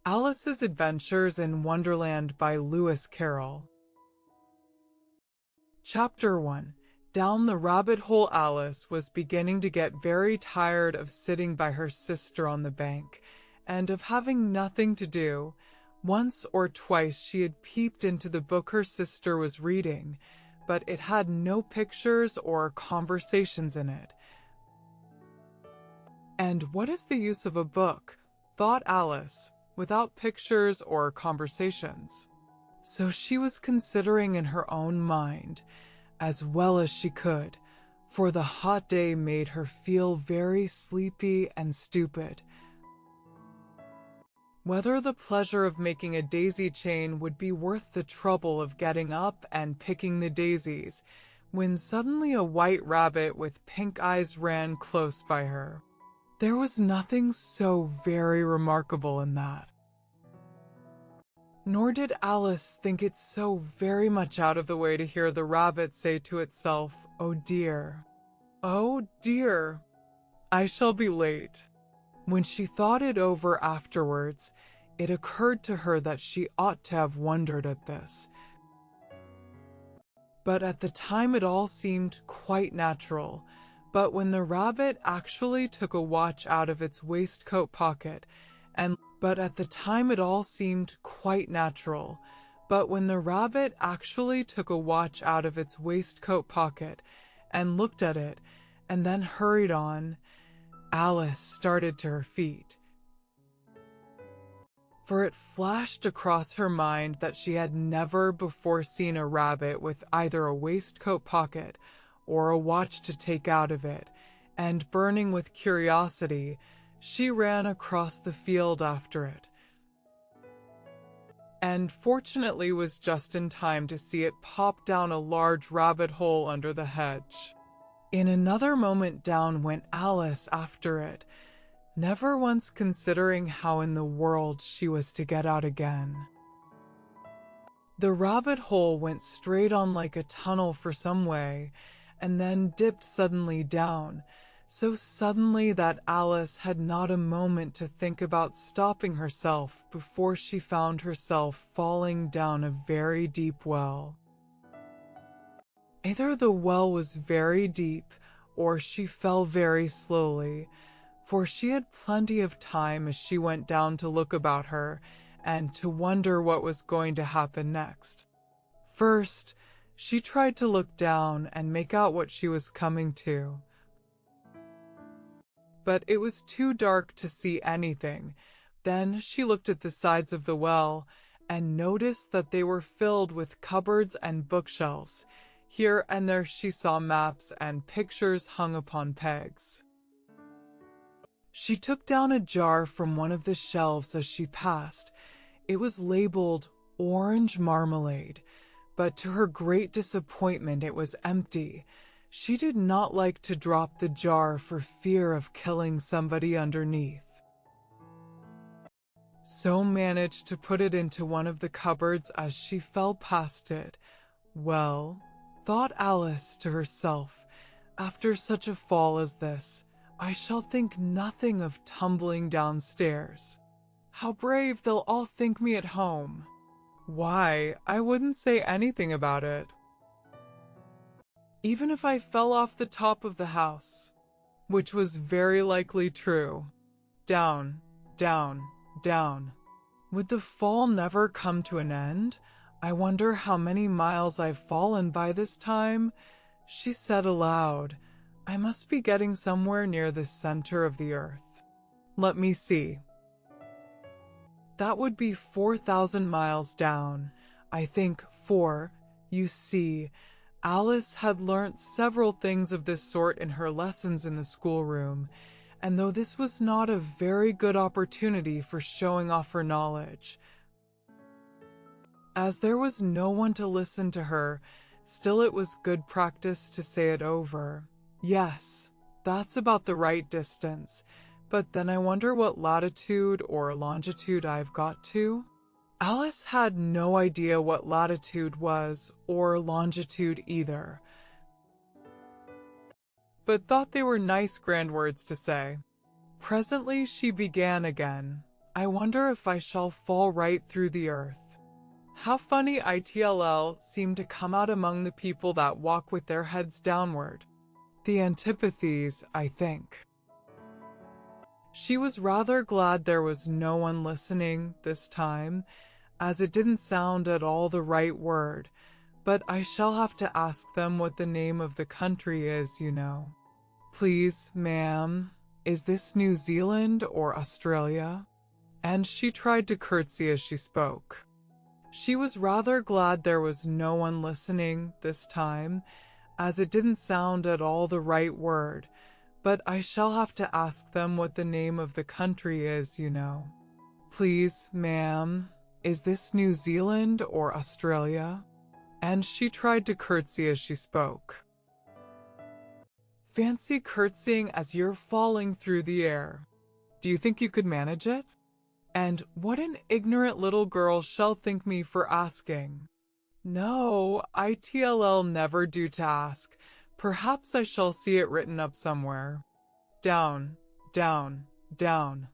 Alice's Adventures in Wonderland by Lewis Carroll. Chapter 1. Down the rabbit hole. Alice was beginning to get very tired of sitting by her sister on the bank, and of having nothing to do. Once or twice she had peeped into the book her sister was reading, but it had no pictures or conversations in it. And what is the use of a book, thought Alice, without pictures or conversations? So she was considering in her own mind, as well as she could, for the hot day made her feel very sleepy and stupid, whether the pleasure of making a daisy chain would be worth the trouble of getting up and picking the daisies, when suddenly a white rabbit with pink eyes ran close by her. There was nothing so very remarkable in that. Nor did Alice think it so very much out of the way to hear the rabbit say to itself, "Oh dear, I shall be late." When she thought it over afterwards, it occurred to her that she ought to have wondered at this. But at the time it all seemed quite natural. But when the rabbit actually took a watch out of its waistcoat pocket and looked at it and then hurried on, Alice started to her feet. For it flashed across her mind that she had never before seen a rabbit with either a waistcoat pocket or a watch to take out of it, and burning with curiosity, she ran across the field after it, and fortunately was just in time to see it pop down a large rabbit hole under the hedge. In another moment down went Alice after it, never once considering how in the world she was to get out again. The rabbit hole went straight on like a tunnel for some way, and then dipped suddenly down, so suddenly that Alice had not a moment to think about stopping herself before she found herself falling down a very deep well. Either the well was very deep, or she fell very slowly, for she had plenty of time as she went down to look about her, and to wonder what was going to happen next. First, she tried to look down and make out what she was coming to, but it was too dark to see anything. Then she looked at the sides of the well, and noticed that they were filled with cupboards and bookshelves. Here and there she saw maps and pictures hung upon pegs. She took down a jar from one of the shelves as she passed. It was labeled orange marmalade, but to her great disappointment it was empty. She did not like to drop the jar for fear of killing somebody underneath, so managed to put it into one of the cupboards as she fell past it. Well, thought Alice to herself, after such a fall as this, I shall think nothing of tumbling downstairs. How brave they'll all think me at home. Why, I wouldn't say anything about it, even if I fell off the top of the house, which was very likely true. Down, down, down. Would the fall never come to an end? I wonder how many miles I've fallen by this time, she said aloud. I must be getting somewhere near the center of the earth. Let me see. That would be 4,000 miles down. I think, for, you see, Alice had learnt several things of this sort in her lessons in the schoolroom, and though this was not a very good opportunity for showing off her knowledge, as there was no one to listen to her, still it was good practice to say it over. Yes, that's about the right distance, but then I wonder what latitude or longitude I've got to? Alice had no idea what latitude was, or longitude either, but thought they were nice grand words to say. Presently she began again. I wonder if I shall fall right through the earth. How funny ITLL seem to come out among the people that walk with their heads downward. The antipathies, I think. She was rather glad there was no one listening this time, as it didn't sound at all the right word, but I shall have to ask them what the name of the country is, you know. Please, ma'am, is this New Zealand or Australia? And she tried to curtsy as she spoke. She was rather glad there was no one listening this time, as it didn't sound at all the right word, but I shall have to ask them what the name of the country is, you know. Please, ma'am, is this New Zealand or Australia? And she tried to curtsy as she spoke. Fancy curtsying as you're falling through the air. Do you think you could manage it? And what an ignorant little girl shall think me for asking. No, ITLL never do to ask. Perhaps I shall see it written up somewhere. Down, down, down.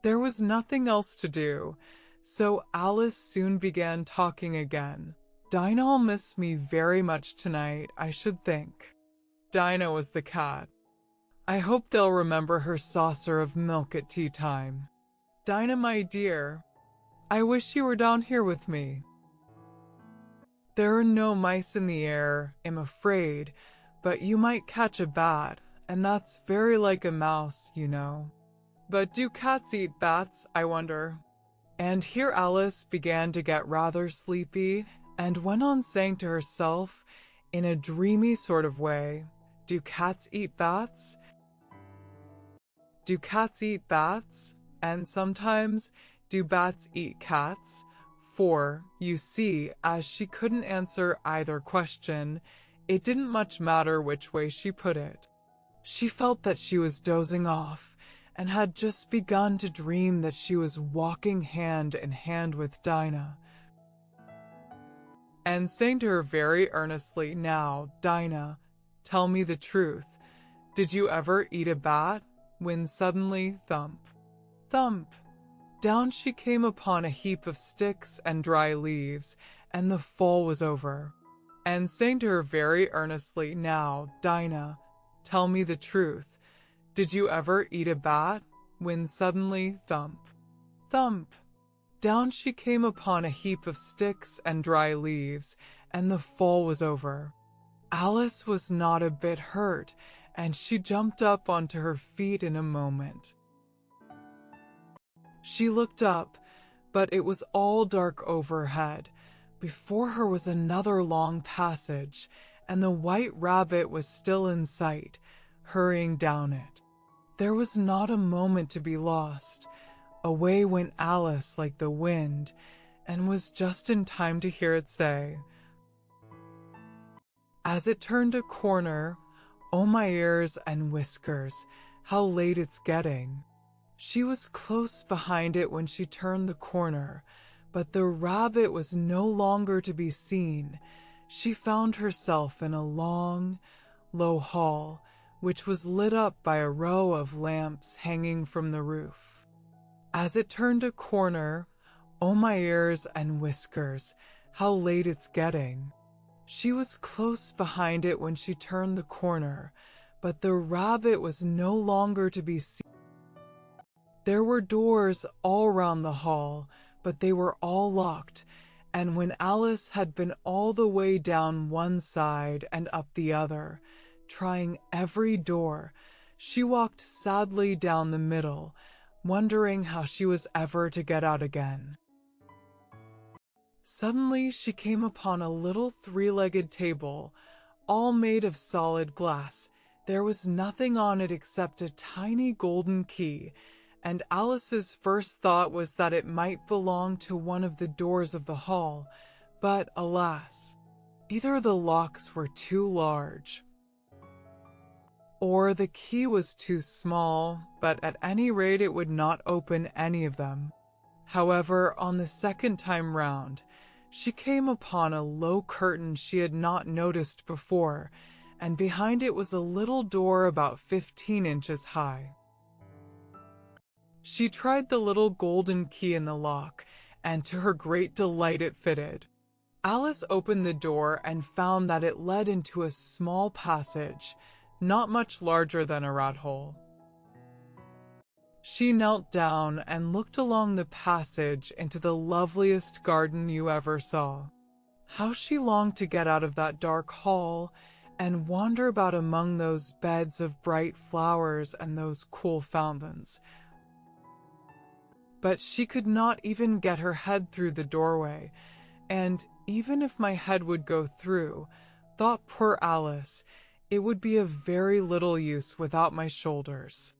There was nothing else to do, so Alice soon began talking again. Dinah'll miss me very much tonight, I should think. Dinah was the cat. I hope they'll remember her saucer of milk at tea time. Dinah, my dear, I wish you were down here with me. There are no mice in the air, I'm afraid, but you might catch a bat, and that's very like a mouse, you know. But do cats eat bats, I wonder? And here Alice began to get rather sleepy, and went on saying to herself, in a dreamy sort of way, do cats eat bats? Do cats eat bats? And sometimes, do bats eat cats? For, you see, as she couldn't answer either question, it didn't much matter which way she put it. She felt that she was dozing off, and had just begun to dream that she was walking hand in hand with Dinah, and saying to her very earnestly, now, Dinah, tell me the truth. Did you ever eat a bat? When suddenly, thump, thump, down she came upon a heap of sticks and dry leaves, and the fall was over. And saying to her very earnestly, now, Dinah, tell me the truth. Did you ever eat a bat? When suddenly, thump, thump, down she came upon a heap of sticks and dry leaves, and the fall was over. Alice was not a bit hurt, and she jumped up onto her feet in a moment. She looked up, but it was all dark overhead. Before her was another long passage, and the white rabbit was still in sight, hurrying down it. There was not a moment to be lost. Away went Alice like the wind, and was just in time to hear it say, as it turned a corner, oh my ears and whiskers, how late it's getting. She was close behind it when she turned the corner, but the rabbit was no longer to be seen. She found herself in a long, low hall, which was lit up by a row of lamps hanging from the roof. As it turned a corner, oh my ears and whiskers, how late it's getting. She was close behind it when she turned the corner, but the rabbit was no longer to be seen. There were doors all round the hall, but they were all locked, and when Alice had been all the way down one side and up the other, trying every door, she walked sadly down the middle, wondering how she was ever to get out again. Suddenly she came upon a little three-legged table, all made of solid glass. There was nothing on it except a tiny golden key, and Alice's first thought was that it might belong to one of the doors of the hall, but alas, either the locks were too large, or the key was too small, but at any rate it would not open any of them. However, on the second time round, she came upon a low curtain she had not noticed before, and behind it was a little door about 15 inches high. She tried the little golden key in the lock, and to her great delight it fitted. Alice opened the door and found that it led into a small passage, not much larger than a rat hole. She knelt down and looked along the passage into the loveliest garden you ever saw. How she longed to get out of that dark hall and wander about among those beds of bright flowers and those cool fountains. But she could not even get her head through the doorway, and even if my head would go through, thought poor Alice, it would be of very little use without my shoulders.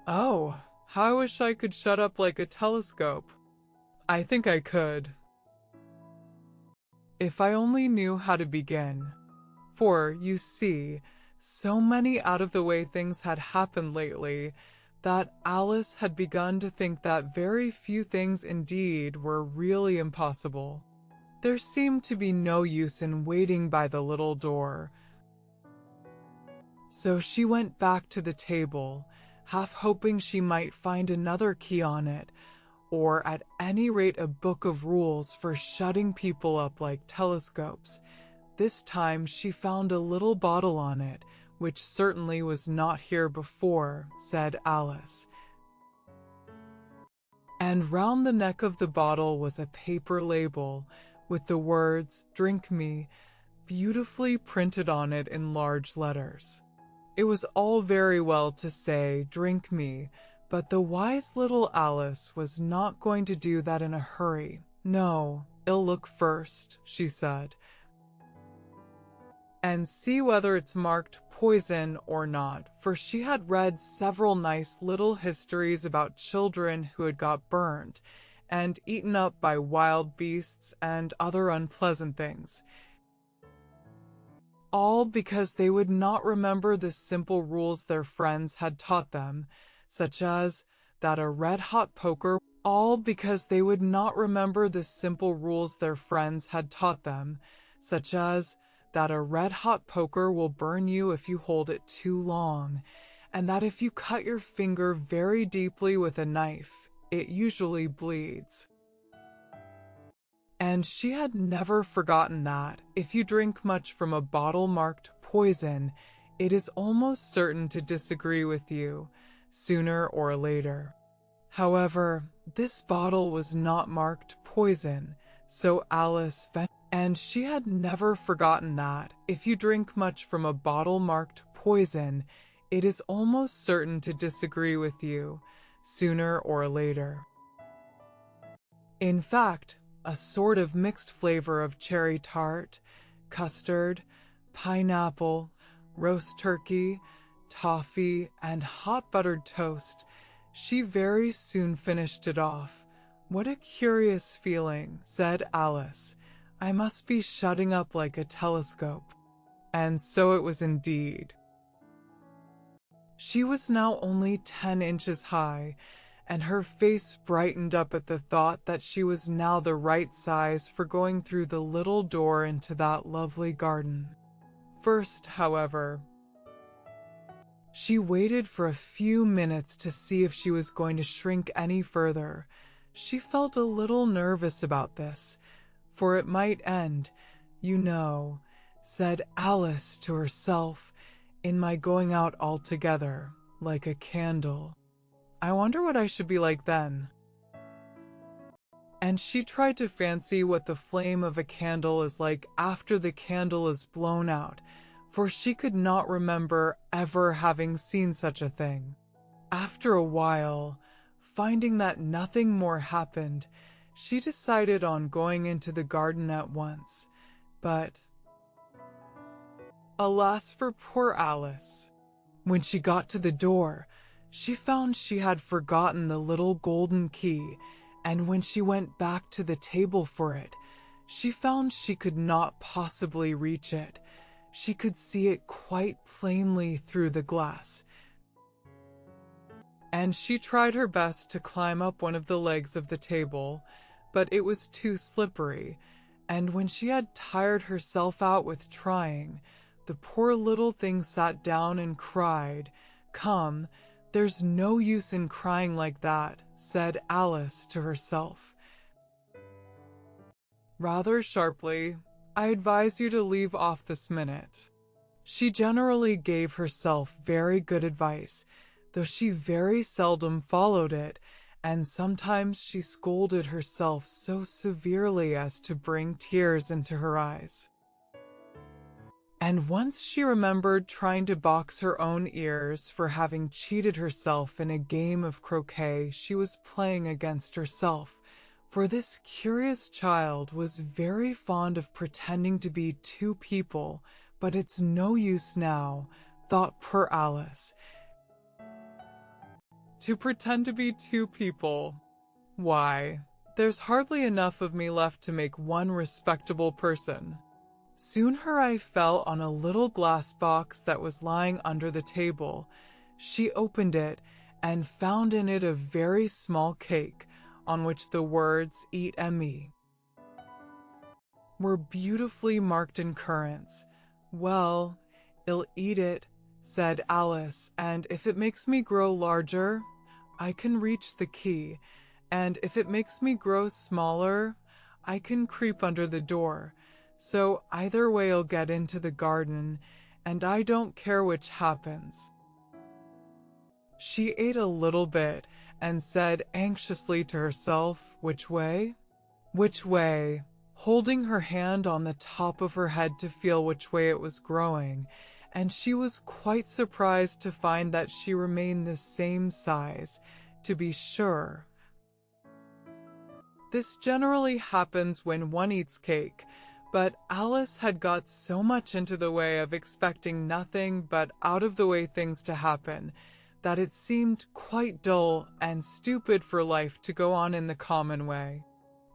Oh, how I wish I could shut up like a telescope. I think I could. If I only knew how to begin. For, you see, so many out-of-the-way things had happened lately that Alice had begun to think that very few things indeed were really impossible. There seemed to be no use in waiting by the little door. So she went back to the table, half hoping she might find another key on it, or at any rate a book of rules for shutting people up like telescopes. This time she found a little bottle on it, which certainly was not here before, said Alice. And round the neck of the bottle was a paper label, with the words, "Drink me," beautifully printed on it in large letters. It was all very well to say, "Drink me," but the wise little Alice was not going to do that in a hurry. No, "I'll look first," she said, "and see whether it's marked poison or not," for she had read several nice little histories about children who had got burned and eaten up by wild beasts and other unpleasant things. All because they would not remember the simple rules their friends had taught them, such as that a red-hot poker, all because they would not remember the simple rules their friends had taught them, such as that a red-hot poker will burn you if you hold it too long, and that if you cut your finger very deeply with a knife, it usually bleeds. And she had never forgotten that, if you drink much from a bottle marked poison, it is almost certain to disagree with you, sooner or later. However, this bottle was not marked poison, so Alice and she had never forgotten that, if you drink much from a bottle marked poison, it is almost certain to disagree with you, sooner or later. In fact, a sort of mixed flavor of cherry tart, custard, pineapple, roast turkey, toffee, and hot buttered toast, she very soon finished it off. "What a curious feeling," said Alice. "I must be shutting up like a telescope." And so it was indeed. She was now only 10 inches high, and her face brightened up at the thought that she was now the right size for going through the little door into that lovely garden. First, however, she waited for a few minutes to see if she was going to shrink any further. She felt a little nervous about this, for it might end, you know, said Alice to herself, in my going out altogether, like a candle. I wonder what I should be like then. And she tried to fancy what the flame of a candle is like after the candle is blown out, for she could not remember ever having seen such a thing. After a while, finding that nothing more happened, she decided on going into the garden at once, but alas for poor Alice! When she got to the door, she found she had forgotten the little golden key, and when she went back to the table for it, she found she could not possibly reach it. She could see it quite plainly through the glass. And she tried her best to climb up one of the legs of the table, but it was too slippery, and when she had tired herself out with trying, the poor little thing sat down and cried, "Come, "There's no use in crying like that," said Alice to herself. Rather sharply, "I advise you to leave off this minute." She generally gave herself very good advice, though she very seldom followed it, and sometimes she scolded herself so severely as to bring tears into her eyes. And once she remembered trying to box her own ears for having cheated herself in a game of croquet she was playing against herself, for this curious child was very fond of pretending to be two people, but it's no use now, thought poor Alice. To pretend to be two people. Why, there's hardly enough of me left to make one respectable person. Soon her eye fell on a little glass box that was lying under the table. She opened it and found in it a very small cake, on which the words "Eat me" were beautifully marked in currants. "Well, I'll eat it," said Alice, "and if it makes me grow larger, I can reach the key, and if it makes me grow smaller, I can creep under the door. So either way I'll get into the garden, and I don't care which happens." She ate a little bit and said anxiously to herself, "Which way? Which way?" holding her hand on the top of her head to feel which way it was growing, and she was quite surprised to find that she remained the same size, to be sure. This generally happens when one eats cake, but Alice had got so much into the way of expecting nothing but out-of-the-way things to happen, that it seemed quite dull and stupid for life to go on in the common way.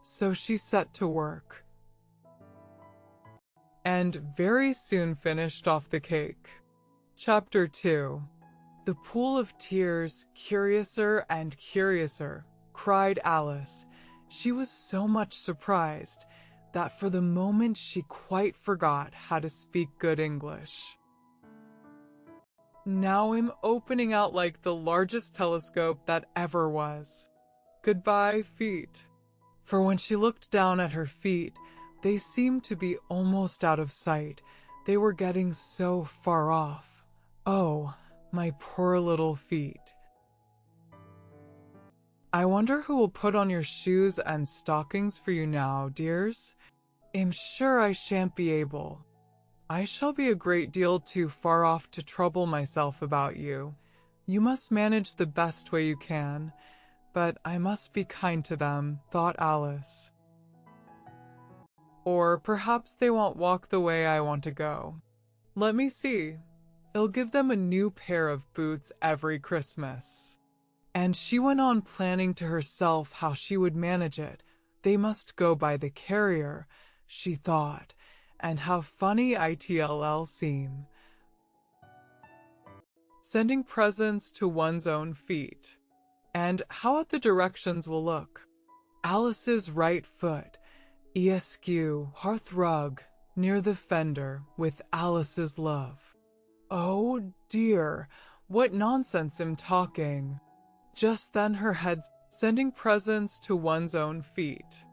So she set to work, and very soon finished off the cake. Chapter 2. "The pool of tears, curiouser and curiouser," cried Alice. She was so much surprised that for the moment she quite forgot how to speak good English. "Now I'm opening out like the largest telescope that ever was. Goodbye, feet." For when she looked down at her feet, they seemed to be almost out of sight. They were getting so far off. Oh, my poor little feet. "I wonder who will put on your shoes and stockings for you now, dears? I'm sure I shan't be able. I shall be a great deal too far off to trouble myself about you. You must manage the best way you can, but I must be kind to them," thought Alice. "Or perhaps they won't walk the way I want to go. Let me see. I'll give them a new pair of boots every Christmas." And she went on planning to herself how she would manage it. They must go by the carrier, she thought, and how funny it'll seem. Sending presents to one's own feet. And how the directions will look. Alice's right foot, esque hearthrug, near the fender, with Alice's love. Oh dear, what nonsense I'm talking. Just then her head, sending presents to one's own feet.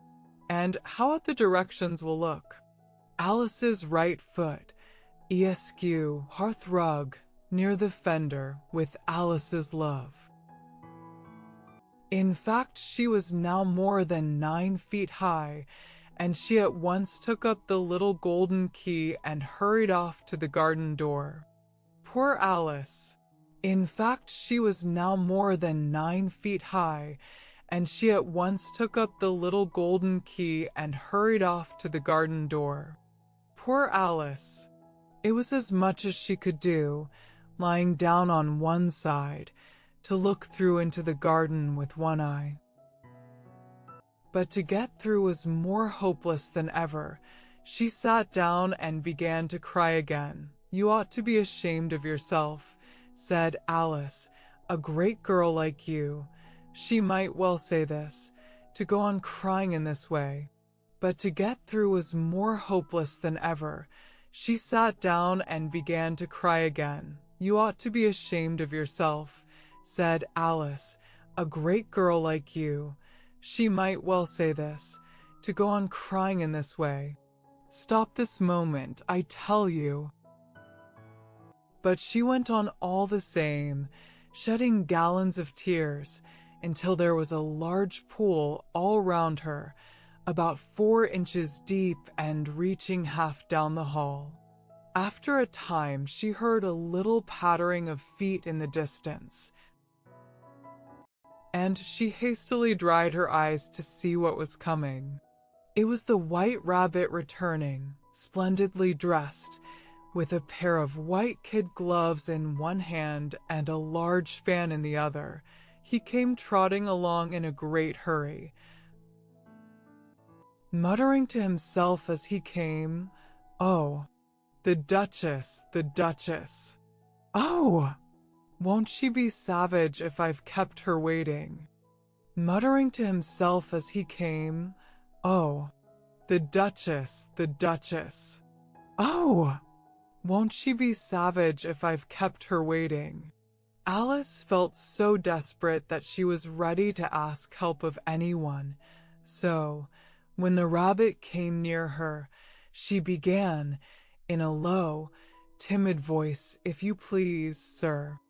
And how the directions will look. Alice's right foot, esque hearthrug, near the fender, with Alice's love. In fact, she was now more than 9 feet high, and she at once took up the little golden key and hurried off to the garden door. Poor Alice! In fact, she was now more than 9 feet high, and she at once took up the little golden key and hurried off to the garden door. Poor Alice! It was as much as she could do, lying down on one side, to look through into the garden with one eye. But to get through was more hopeless than ever. She sat down and began to cry again. "You ought to be ashamed of yourself," said Alice. "A great girl like you," she might well say this, "to go on crying in this way." But to get through was more hopeless than ever. She sat down and began to cry again. "You ought to be ashamed of yourself," said Alice. "A great girl like you, she might well say this, to go on crying in this way. Stop this moment, I tell you." But she went on all the same, shedding gallons of tears, until there was a large pool all round her, about 4 inches deep and reaching half down the hall. After a time, she heard a little pattering of feet in the distance, and she hastily dried her eyes to see what was coming. It was the White Rabbit returning, splendidly dressed, with a pair of white kid gloves in one hand and a large fan in the other. He came trotting along in a great hurry, muttering to himself as he came, "Oh, the Duchess, the Duchess. Oh, won't she be savage if I've kept her waiting?" Muttering to himself as he came, "Oh, the Duchess, the Duchess. Oh, won't she be savage if I've kept her waiting?" Alice felt so desperate that she was ready to ask help of anyone. So, when the rabbit came near her, she began, in a low, timid voice, "If you please, sir."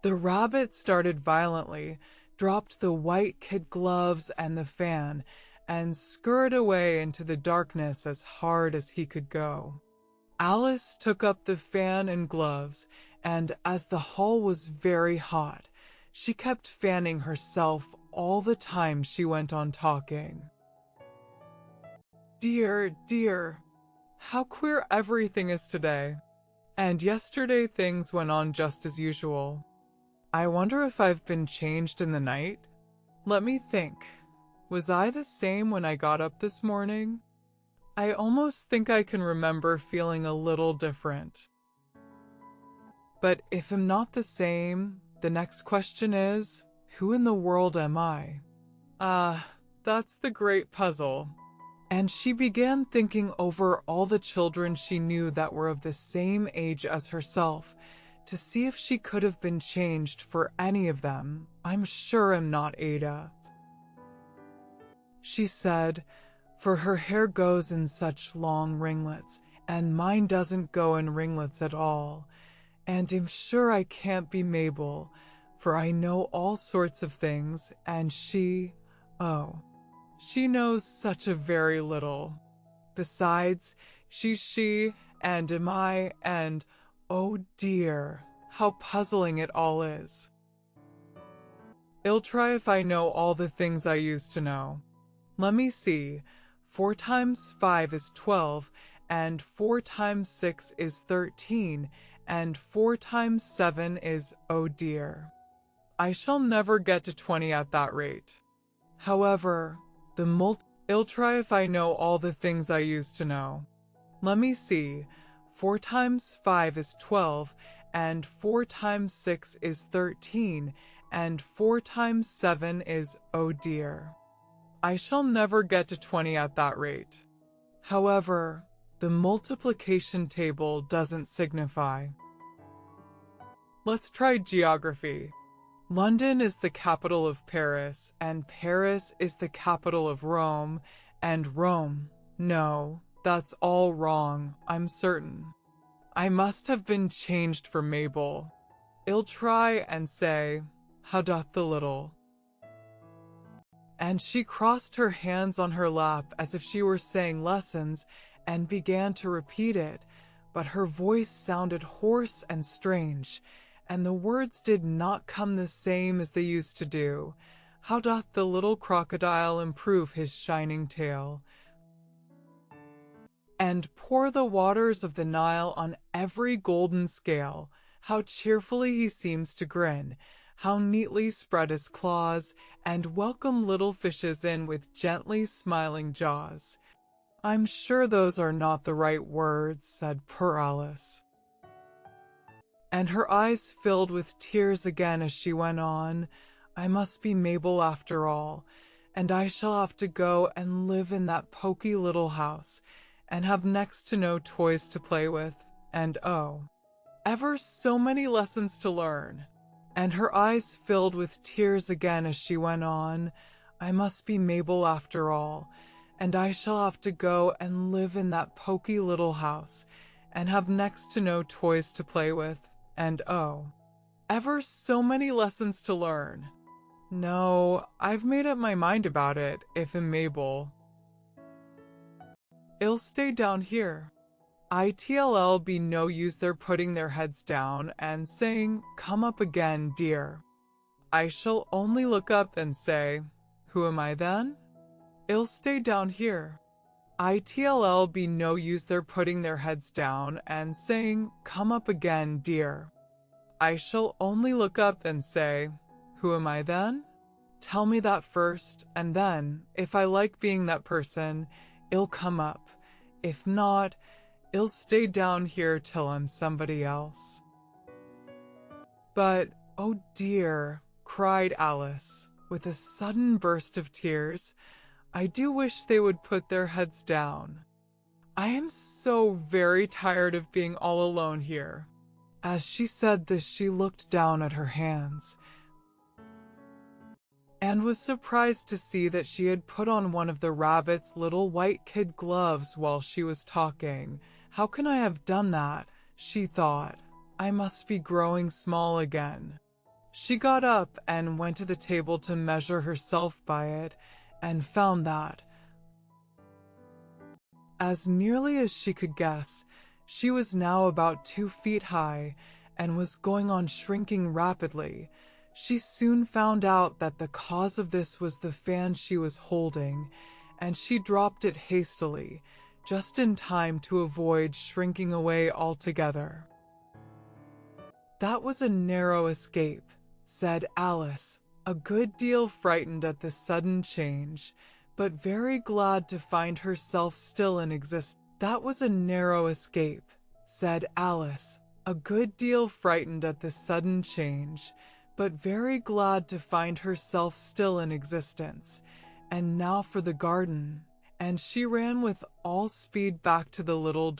The rabbit started violently, dropped the white kid gloves and the fan, and scurried away into the darkness as hard as he could go. Alice took up the fan and gloves, and as the hall was very hot, she kept fanning herself all the time she went on talking. "Dear, dear, how queer everything is today. And yesterday things went on just as usual. I wonder if I've been changed in the night? Let me think. Was I the same when I got up this morning? I almost think I can remember feeling a little different. But if I'm not the same, the next question is, who in the world am I? That's the great puzzle." And she began thinking over all the children she knew that were of the same age as herself, to see if she could have been changed for any of them. "I'm sure I'm not Ada," she said, "for her hair goes in such long ringlets, and mine doesn't go in ringlets at all. And I'm sure I can't be Mabel, for I know all sorts of things, and oh, she knows such a very little. Besides, she's she, and am I, and oh dear, how puzzling it all is. I'll try if I know all the things I used to know. Let me see, 4 times 5 is 12, and 4 times 6 is 13, and 4 times 7 is, oh dear. I shall never get to 20 at that rate. However, I'll try if I know all the things I used to know. Let me see, 4 times 5 is 12, and 4 times 6 is 13, and 4 times 7 is, oh dear. I shall never get to 20 at that rate. However, the multiplication table doesn't signify. Let's try geography. London is the capital of Paris, and Paris is the capital of Rome, and Rome, no, that's all wrong, I'm certain. I must have been changed for Mabel. I'll try and say, how doth the little? And she crossed her hands on her lap as if she were saying lessons, and began to repeat it, but her voice sounded hoarse and strange, and the words did not come the same as they used to do. How doth the little crocodile improve his shining tail? And pour the waters of the Nile on every golden scale. How cheerfully he seems to grin, how neatly spread his claws, and welcome little fishes in with gently smiling jaws. I'm sure those are not the right words, said poor Alice. And her eyes filled with tears again as she went on. I must be Mabel after all, and I shall have to go and live in that poky little house, and have next to no toys to play with, and oh, ever so many lessons to learn. and her eyes filled with tears again as she went on. I must be Mabel after all, and I shall have to go and live in that poky little house, and have next to no toys to play with, and oh, ever so many lessons to learn. No, I've made up my mind about it, if I'm Mabel. I'll stay down here. It'll be no use their putting their heads down and saying, come up again, dear. I shall only look up and say, who am I then? I'll stay down here. It'll be no use their putting their heads down and saying, come up again, dear. I shall only look up and say, who am I then? Tell me that first, and then, if I like being that person, I'll come up. If not, I'll stay down here till I'm somebody else. But, oh dear, cried Alice, with a sudden burst of tears, I do wish they would put their heads down. I am so very tired of being all alone here. As she said this, she looked down at her hands, and was surprised to see that she had put on one of the rabbit's little white kid gloves while she was talking. How can I have done that? She thought. I must be growing small again. She got up and went to the table to measure herself by it, and found that, as nearly as she could guess, she was now about 2 feet high, and was going on shrinking rapidly. She soon found out that the cause of this was the fan she was holding, and she dropped it hastily, just in time to avoid shrinking away altogether. That was a narrow escape, said Alice, a good deal frightened at the sudden change, but very glad to find herself still in existence. That was a narrow escape, said Alice, a good deal frightened at the sudden change, but very glad to find herself still in existence. And now for the garden. And she ran with all speed back to the little